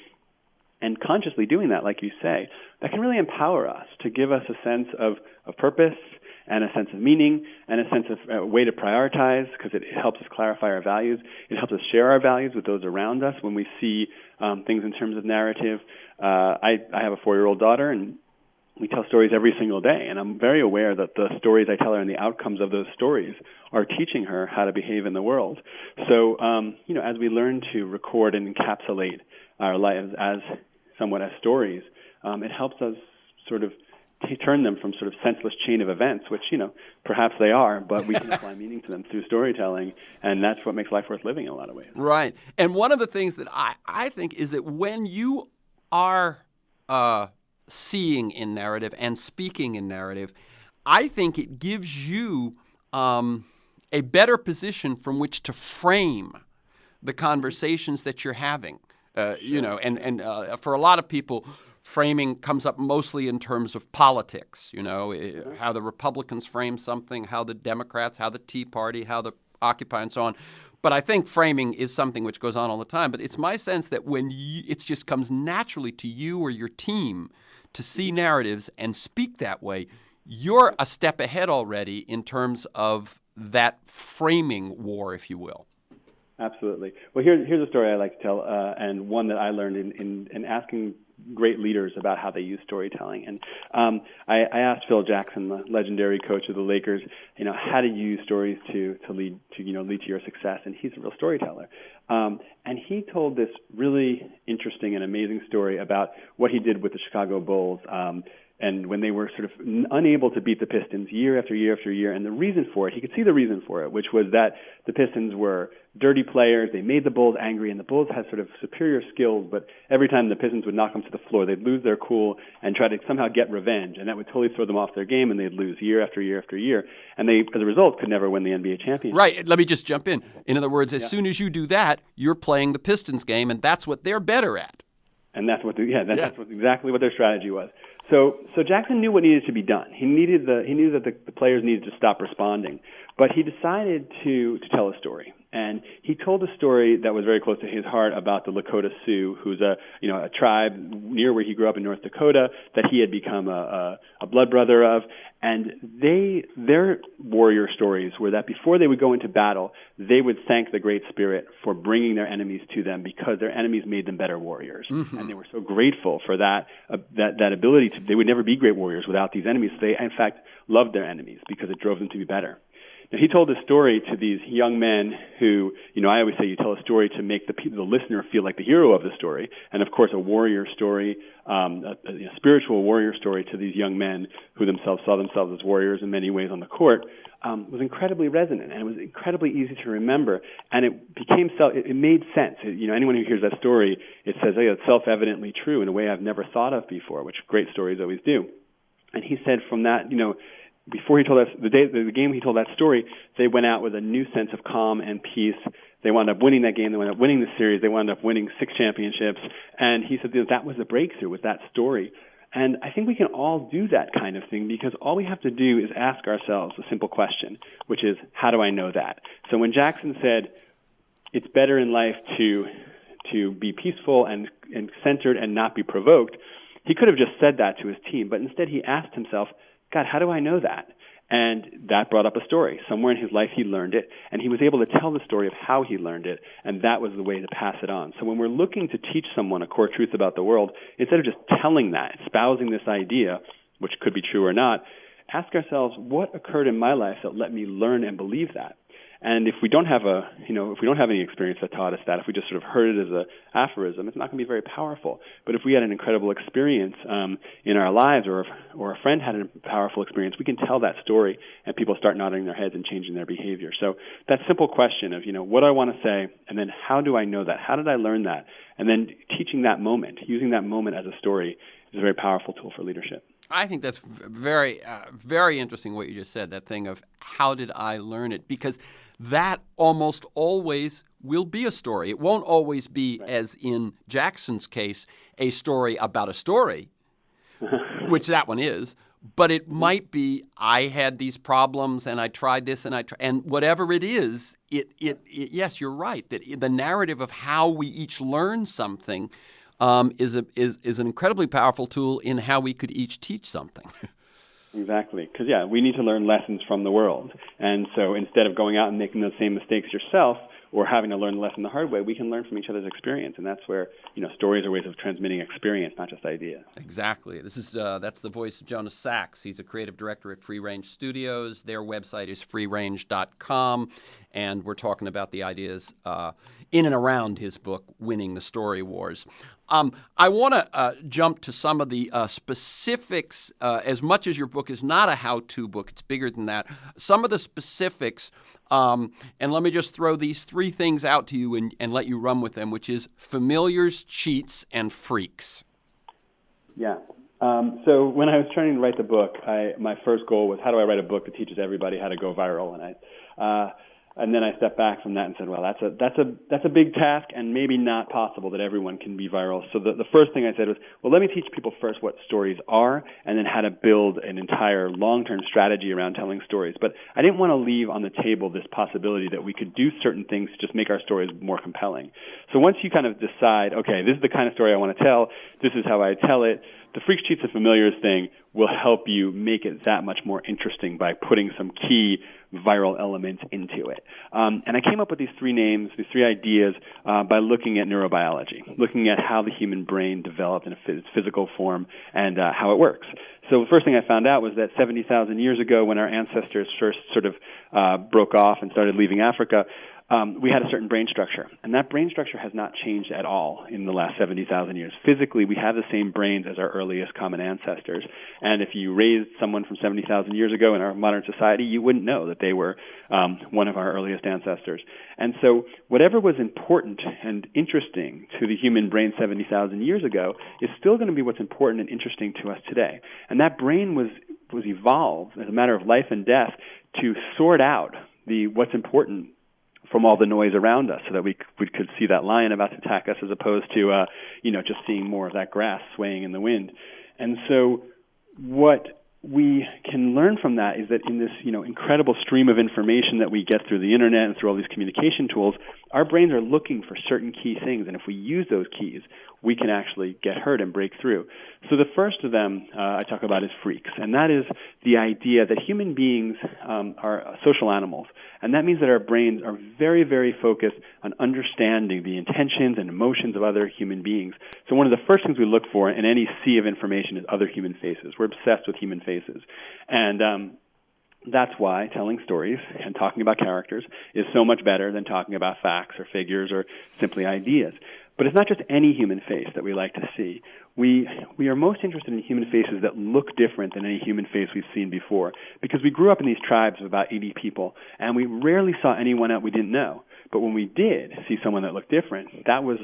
and consciously doing that, like you say, that can really empower us to give us a sense of purpose and a sense of meaning and a sense of a way to prioritize, because it helps us clarify our values. It helps us share our values with those around us when we see things in terms of narrative. I have a 4-year-old daughter, and we tell stories every single day, and I'm very aware that the stories I tell her and the outcomes of those stories are teaching her how to behave in the world. So, as we learn to record and encapsulate our lives as somewhat as stories, it helps us sort of turn them from sort of senseless chain of events, which, perhaps they are, but we can apply meaning to them through storytelling, and that's what makes life worth living in a lot of ways. Right. And one of the things that I think is that when you are seeing in narrative and speaking in narrative, I think it gives you a better position from which to frame the conversations that you're having. And for a lot of people, framing comes up mostly in terms of politics, how the Republicans frame something, how the Democrats, how the Tea Party, how the Occupy, and so on. But I think framing is something which goes on all the time. But it's my sense that when it just comes naturally to you or your team to see narratives and speak that way, you're a step ahead already in terms of that framing war, if you will. Absolutely. Well, here's a story I like to tell, and one that I learned in asking great leaders about how they use storytelling. And I asked Phil Jackson, the legendary coach of the Lakers, how do you use stories to lead to your success? And he's a real storyteller. And he told this really interesting and amazing story about what he did with the Chicago Bulls. And when they were sort of unable to beat the Pistons year after year after year, and the reason for it, he could see the reason for it, which was that the Pistons were dirty players. They made the Bulls angry, and the Bulls had sort of superior skills, but every time the Pistons would knock them to the floor, they'd lose their cool and try to somehow get revenge, and that would totally throw them off their game, and they'd lose year after year after year. And they, as a result, could never win the NBA championship. Right. Let me just jump in. In other words, as soon as you do that, you're playing the Pistons game, and that's what they're better at. And that's that's exactly what their strategy was. So Jackson knew what needed to be done. He knew that the players needed to stop responding, but he decided to tell a story. And he told a story that was very close to his heart about the Lakota Sioux, who's a tribe near where he grew up in North Dakota that he had become a blood brother of. And their warrior stories were that before they would go into battle, they would thank the Great Spirit for bringing their enemies to them because their enemies made them better warriors. Mm-hmm. And they were so grateful for that ability to. They would never be great warriors without these enemies. They, in fact, loved their enemies because it drove them to be better. Now, he told a story to these young men who, I always say you tell a story to make the listener feel like the hero of the story. And, of course, a warrior story, a spiritual warrior story to these young men who themselves saw themselves as warriors in many ways on the court, was incredibly resonant, and it was incredibly easy to remember. And it became it made sense. Anyone who hears that story, it says, oh, it's self-evidently true in a way I've never thought of before, which great stories always do. And he said from that, before he told us the game he told that story, they went out with a new sense of calm and peace. They wound up winning that game. They wound up winning the series. They wound up winning 6 championships. And he said that was the breakthrough with that story. And I think we can all do that kind of thing, because all we have to do is ask ourselves a simple question, which is, how do I know that? So when Jackson said, it's better in life to be peaceful and centered and not be provoked, he could have just said that to his team, but instead he asked himself, God, how do I know that? And that brought up a story. Somewhere in his life he learned it, and he was able to tell the story of how he learned it, and that was the way to pass it on. So when we're looking to teach someone a core truth about the world, instead of just telling that, espousing this idea, which could be true or not, ask ourselves, what occurred in my life that let me learn and believe that? And if we don't have any experience that taught us that, if we just sort of heard it as an aphorism, it's not going to be very powerful. But if we had an incredible experience in our lives, or a friend had a powerful experience, we can tell that story, and people start nodding their heads and changing their behavior. So that simple question of, what do I want to say, and then how do I know that? How did I learn that? And then teaching that moment, using that moment as a story, is a very powerful tool for leadership. I think that's very, very interesting what you just said, that thing of how did I learn it? Because that almost always will be a story. It won't always be, right, as in Jackson's case, a story about a story, which that one is, but it might be, I had these problems and I tried this and whatever it is, yes, you're right, that the narrative of how we each learn something is an incredibly powerful tool in how we could each teach something. Exactly, because we need to learn lessons from the world, and so instead of going out and making those same mistakes yourself, or having to learn the lesson the hard way, we can learn from each other's experience, and that's where stories are ways of transmitting experience, not just ideas. Exactly. This is that's the voice of JONAH Sachs. He's a creative director at Free Range Studios. Their website is freerange.com, and we're talking about the ideas in and around his book, Winning the Story Wars. I want to jump to some of the specifics. As much as your book is not a how-to book, it's bigger than that. Some of the specifics, and let me just throw these 3 things out to you and let you run with them, which is familiars, cheats, and freaks. Yeah. So when I was trying to write the book, my first goal was, how do I write a book that teaches everybody how to go viral? And then I stepped back from that and said, well, that's a big task and maybe not possible that everyone can be viral. So the first thing I said was, well, let me teach people first what stories are, and then how to build an entire long-term strategy around telling stories. But I didn't want to leave on the table this possibility that we could do certain things to just make our stories more compelling. So once you kind of decide, okay, this is the kind of story I want to tell, this is how I tell it, the freaks, cheats, and familiars thing will help you make it that much more interesting by putting some key viral elements into it. And I came up with these 3 names, these 3 ideas, by looking at neurobiology, looking at how the human brain developed in its physical form and how it works. So the first thing I found out was that 70,000 years ago, when our ancestors first sort of broke off and started leaving Africa, we had a certain brain structure, and that brain structure has not changed at all in the last 70,000 years. Physically, we have the same brains as our earliest common ancestors, and if you raised someone from 70,000 years ago in our modern society, you wouldn't know that they were one of our earliest ancestors. And so whatever was important and interesting to the human brain 70,000 years ago is still going to be what's important and interesting to us today. And that brain was evolved as a matter of life and death to sort out what's important from all the noise around us, so that we could see that lion about to attack us, as opposed to just seeing more of that grass swaying in the wind. And so what we can learn from that is that in this incredible stream of information that we get through the internet and through all these communication tools, our brains are looking for certain key things, and if we use those keys, we can actually get hurt and break through. So the first of them I talk about is freaks, and that is the idea that human beings are social animals, and that means that our brains are very, very focused on understanding the intentions and emotions of other human beings. So one of the first things we look for in any sea of information is other human faces. We're obsessed with human faces. And That's why telling stories and talking about characters is so much better than talking about facts or figures or simply ideas. But it's not just any human face that we like to see. We are most interested in human faces that look different than any human face we've seen before, because we grew up in these tribes of about 80 people, and we rarely saw anyone that we didn't know. But when we did see someone that looked different, that was,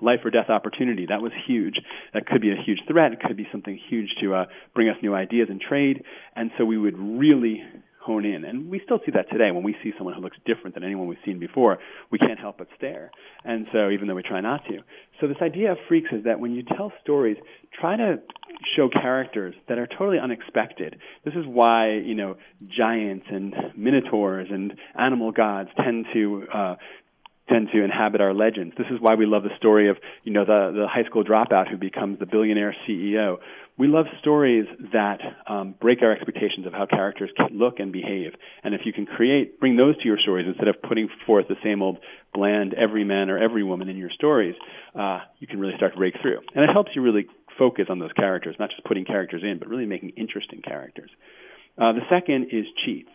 life or death opportunity. That was huge. That could be a huge threat. It could be something huge to bring us new ideas and trade. And so we would really hone in. And we still see that today. When we see someone who looks different than anyone we've seen before, we can't help but stare. And so even though we try not to. So this idea of Freaks is that when you tell stories, try to show characters that are totally unexpected. This is why, giants and minotaurs and animal gods tend to inhabit our legends. This is why we love the story of, the high school dropout who becomes the billionaire CEO. We love stories that break our expectations of how characters can look and behave. And if you can bring those to your stories instead of putting forth the same old bland every man or every woman in your stories, you can really start to break through. And it helps you really focus on those characters, not just putting characters in, but really making interesting characters. The second is cheats.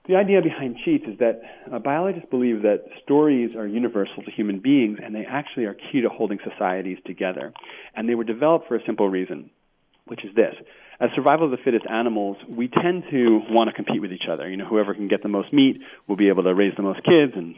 The idea behind cheats is that biologists believe that stories are universal to human beings, and they actually are key to holding societies together. And they were developed for a simple reason, which is this. As survival of the fittest animals, we tend to want to compete with each other. Whoever can get the most meat will be able to raise the most kids and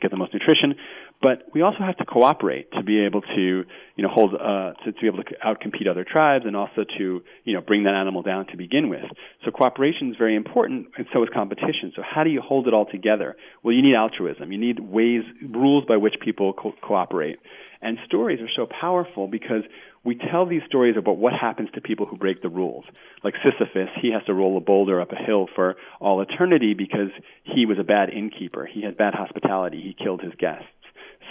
get the most nutrition. But we also have to cooperate to be able to, to be able to outcompete other tribes and also to, bring that animal down to begin with. So cooperation is very important, and so is competition. So how do you hold it all together? Well, you need altruism. You need rules by which people cooperate. And stories are so powerful because we tell these stories about what happens to people who break the rules. Like Sisyphus, he has to roll a boulder up a hill for all eternity because he was a bad innkeeper. He had bad hospitality. He killed his guests.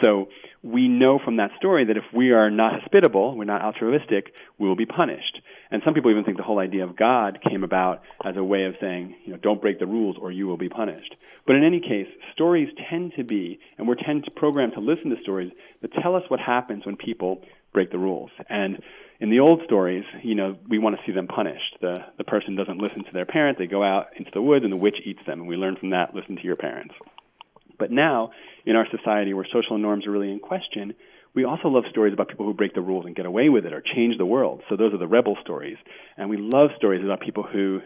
So we know from that story that if we are not hospitable, we're not altruistic, we will be punished. And some people even think the whole idea of God came about as a way of saying, don't break the rules or you will be punished. But in any case, stories tend to be, and we're programmed to listen to stories that tell us what happens when people break the rules. And in the old stories, we want to see them punished. The person doesn't listen to their parent, they go out into the woods and the witch eats them. And we learn from that, listen to your parents. But now, in our society where social norms are really in question, we also love stories about people who break the rules and get away with it or change the world. So those are the rebel stories. And we love stories about people who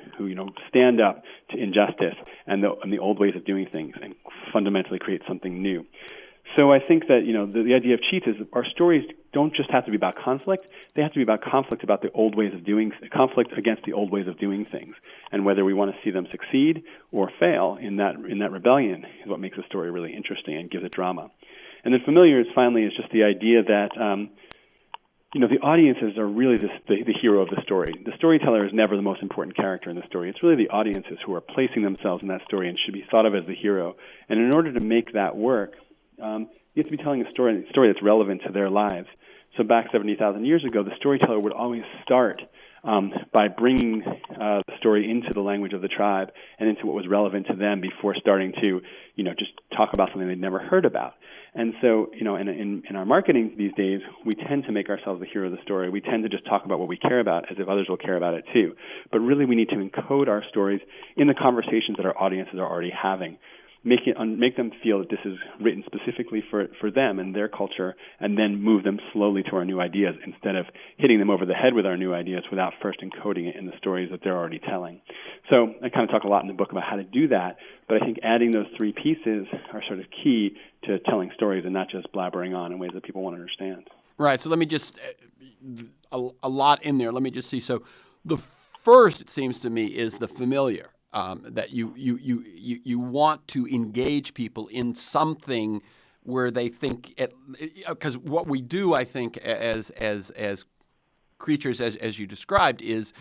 stand up to injustice and the old ways of doing things and fundamentally create something new. So I think that, the idea of cheats is our stories don't just have to be about conflict. They have to be about conflict about the old ways of conflict against the old ways of doing things. And whether we want to see them succeed or fail in that rebellion is what makes the story really interesting and gives it drama. And then familiar is just the idea that, the audiences are really the hero of the story. The storyteller is never the most important character in the story. It's really the audiences who are placing themselves in that story and should be thought of as the hero. And in order to make that work, you have to be telling a story that's relevant to their lives. So back 70,000 years ago, the storyteller would always start by bringing the story into the language of the tribe and into what was relevant to them before starting to, just talk about something they'd never heard about. And so, in our marketing these days, we tend to make ourselves the hero of the story. We tend to just talk about what we care about as if others will care about it too. But really, we need to encode our stories in the conversations that our audiences are already having. Make them feel that this is written specifically for them and their culture, and then move them slowly to our new ideas instead of hitting them over the head with our new ideas without first encoding it in the stories that they're already telling. So I kind of talk a lot in the book about how to do that, but I think adding those three pieces are sort of key to telling stories and not just blabbering on in ways that people want to understand. Right. So let me just, a lot in there. Let me just see. So the first, it seems to me, is the familiar. That you want to engage people in something where they think, because what we do, I think, as creatures, as you described, is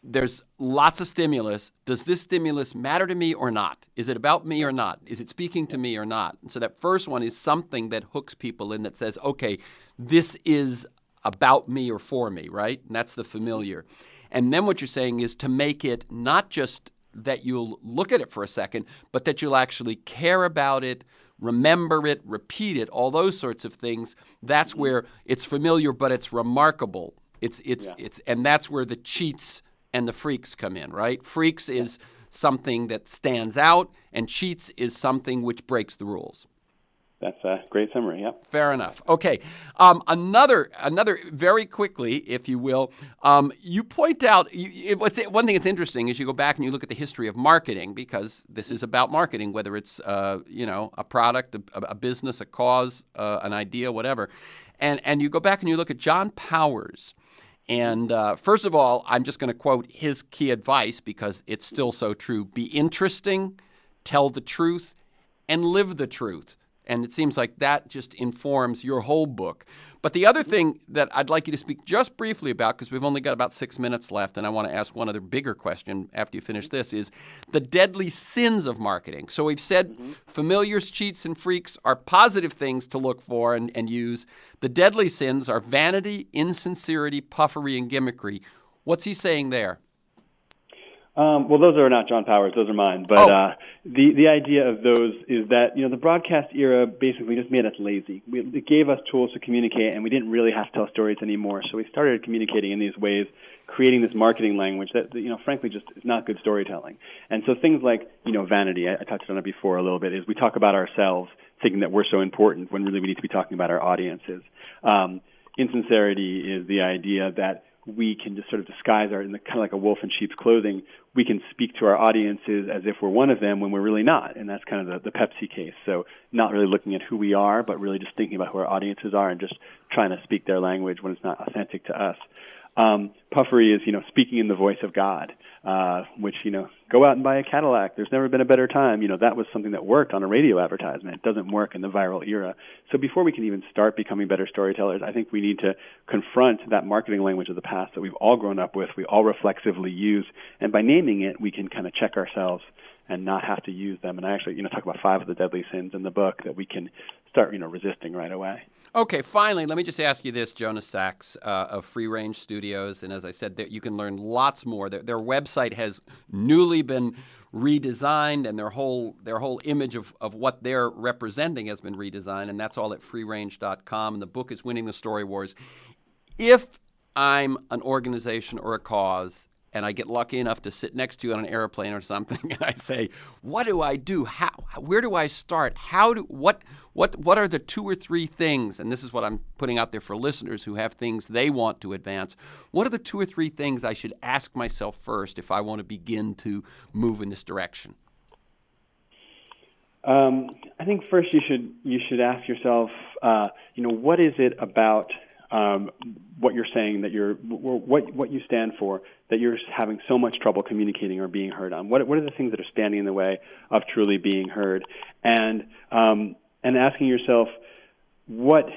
there's lots of stimulus. Does this stimulus matter to me or not? Is it about me or not? Is it speaking to me or not? And so that first one is something that hooks people in, that says, okay, this is about me or for me, right? And that's the familiar. And then what you're saying is to make it not just that you'll look at it for a second, but that you'll actually care about it, remember it, repeat it, all those sorts of things. That's where it's familiar, but it's remarkable. And that's where the cheats and the freaks come in, right? Freaks is something that stands out, and cheats is something which breaks the rules. That's a great summary, yep. Fair enough. Okay. Another very quickly, if you will, you point out, one thing that's interesting is you go back and you look at the history of marketing, because this is about marketing, whether it's, a product, a business, a cause, an idea, whatever. And you go back and you look at John Powers. And first of all, I'm just going to quote his key advice because it's still so true. Be interesting, tell the truth, and live the truth. And it seems like that just informs your whole book. But the other thing that I'd like you to speak just briefly about, because we've only got about 6 minutes left, and I want to ask one other bigger question after you finish this, is the deadly sins of marketing. So we've said familiars, cheats, and freaks are positive things to look for and use. The deadly sins are vanity, insincerity, puffery, and gimmickry. What's he saying there? Well, those are not John Powers; those are mine. But the idea of those is that the broadcast era basically just made us lazy. It gave us tools to communicate, and we didn't really have to tell stories anymore. So we started communicating in these ways, creating this marketing language that frankly just is not good storytelling. And so things like vanity, I touched on it before a little bit, is we talk about ourselves thinking that we're so important when really we need to be talking about our audiences. Insincerity is the idea that we can just sort of disguise kind of like a wolf in sheep's clothing. We can speak to our audiences as if we're one of them when we're really not, and that's kind of the Pepsi case. So not really looking at who we are, but really just thinking about who our audiences are and just trying to speak their language when it's not authentic to us. Puffery is, speaking in the voice of God, which, go out and buy a Cadillac. There's never been a better time. That was something that worked on a radio advertisement. It doesn't work in the viral era. So before we can even start becoming better storytellers, I think we need to confront that marketing language of the past that we've all grown up with, we all reflexively use, and by naming it, we can kind of check ourselves and not have to use them. And I actually, talk about 5 of the deadly sins in the book that we can start, resisting right away. Okay, finally, let me just ask you this, Jonah Sachs of Free Range Studios, and as I said, you can learn lots more. Their website has newly been redesigned, and their whole image of what they're representing has been redesigned, and that's all at freerange.com, and the book is Winning the Story Wars. If I'm an organization or a cause and I get lucky enough to sit next to you on an airplane or something, and I say, "What do I do? Where do I start? What are the 2 or 3 things?" And this is what I'm putting out there for listeners who have things they want to advance. What are the 2 or 3 things I should ask myself first if I want to begin to move in this direction? I think first you should ask yourself, what is it about what you're saying what you stand for that you're having so much trouble communicating or being heard on? What are the things that are standing in the way of truly being heard? And asking yourself, what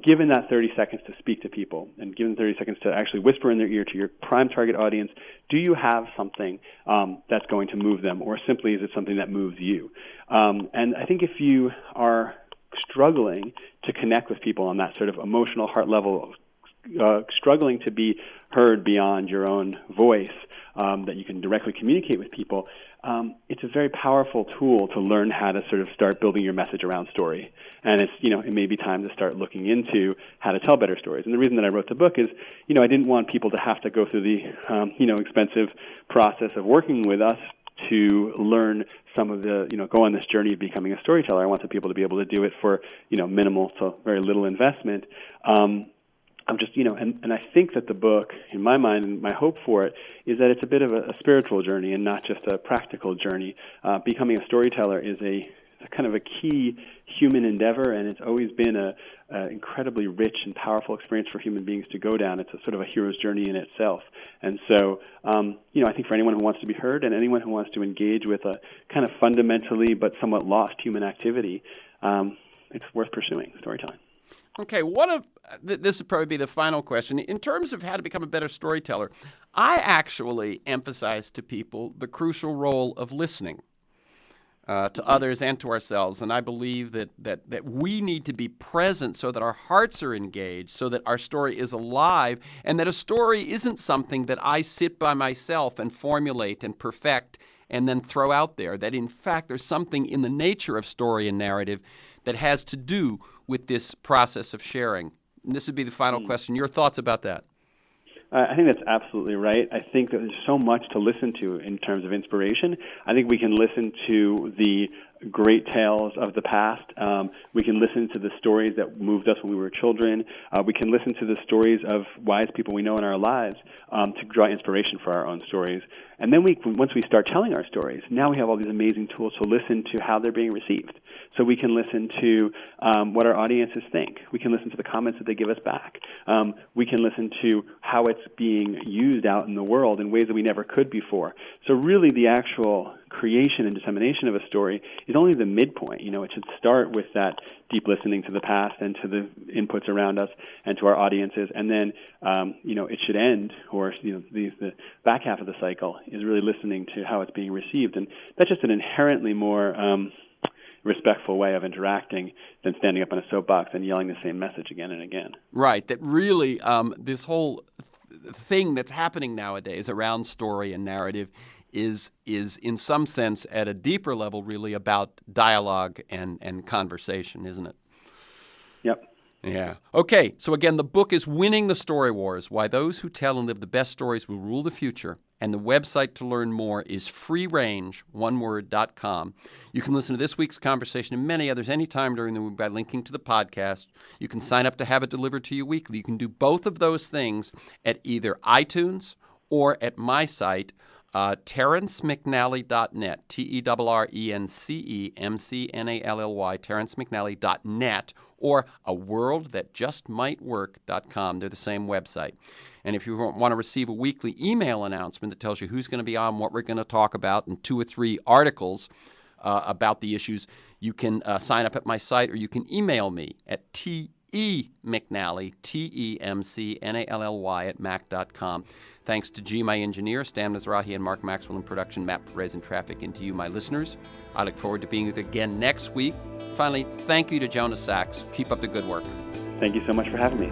given that 30 seconds to speak to people and given 30 seconds to actually whisper in their ear to your prime target audience, do you have something that's going to move them, or simply is it something that moves you? And I think if you are struggling to connect with people on that sort of emotional heart level, struggling to be heard beyond your own voice, that you can directly communicate with people, it's a very powerful tool to learn how to sort of start building your message around story. And it's, it may be time to start looking into how to tell better stories. And the reason that I wrote the book is, I didn't want people to have to go through the, expensive process of working with us to learn some of the, go on this journey of becoming a storyteller. I wanted people to be able to do it for, minimal to very little investment. I'm just, and I think that the book, in my mind, and my hope for it, is that it's a bit of a spiritual journey and not just a practical journey. Becoming a storyteller is a kind of a key human endeavor, and it's always been a incredibly rich and powerful experience for human beings to go down. It's a sort of a hero's journey in itself. And so, I think for anyone who wants to be heard and anyone who wants to engage with a kind of fundamentally but somewhat lost human activity, it's worth pursuing storytelling. Okay, this would probably be the final question. In terms of how to become a better storyteller, I actually emphasize to people the crucial role of listening to others and to ourselves. And I believe that we need to be present so that our hearts are engaged, so that our story is alive, and that a story isn't something that I sit by myself and formulate and perfect and then throw out there. That, in fact, there's something in the nature of story and narrative that has to do with this process of sharing. And this would be the final question. Your thoughts about that? I think that's absolutely right. I think that there's so much to listen to in terms of inspiration. I think we can listen to the great tales of the past. We can listen to the stories that moved us when we were children. We can listen to the stories of wise people we know in our lives to draw inspiration for our own stories. And then once we start telling our stories, now we have all these amazing tools to listen to how they're being received. So we can listen to what our audiences think. We can listen to the comments that they give us back. We can listen to how it's being used out in the world in ways that we never could before. So really the actual creation and dissemination of a story is only the midpoint. It should start with that deep listening to the past and to the inputs around us and to our audiences, and then it should end, or the back half of the cycle is really listening to how it's being received, and that's just an inherently more respectful way of interacting than standing up on a soapbox and yelling the same message again and again. Right. That really this whole thing that's happening nowadays around story and narrative is in some sense at a deeper level really about dialogue and conversation, isn't it? Yep. Yeah. Okay, so again, the book is Winning the Story Wars, Why Those Who Tell and Live the Best Stories Will Rule the Future, and the website to learn more is freerange.com. You can listen to this week's conversation and many others anytime during the week by linking to the podcast. You can sign up to have it delivered to you weekly. You can do both of those things at either iTunes or at my site, TerrenceMcNally.net, TerrenceMcNally, TerrenceMcNally.net, or aworldthatjustmightwork.com. They're the same website. And if you want to receive a weekly email announcement that tells you who's going to be on, what we're going to talk about, and 2 or 3 articles about the issues, you can sign up at my site, or you can email me at TEMcNally, TEMCNALLY @mac.com. Thanks to G, my engineer, Stan Mizrahi, and Mark Maxwell in production, Matt Perez in traffic, and to you, my listeners. I look forward to being with you again next week. Finally, thank you to Jonah Sachs. Keep up the good work. Thank you so much for having me.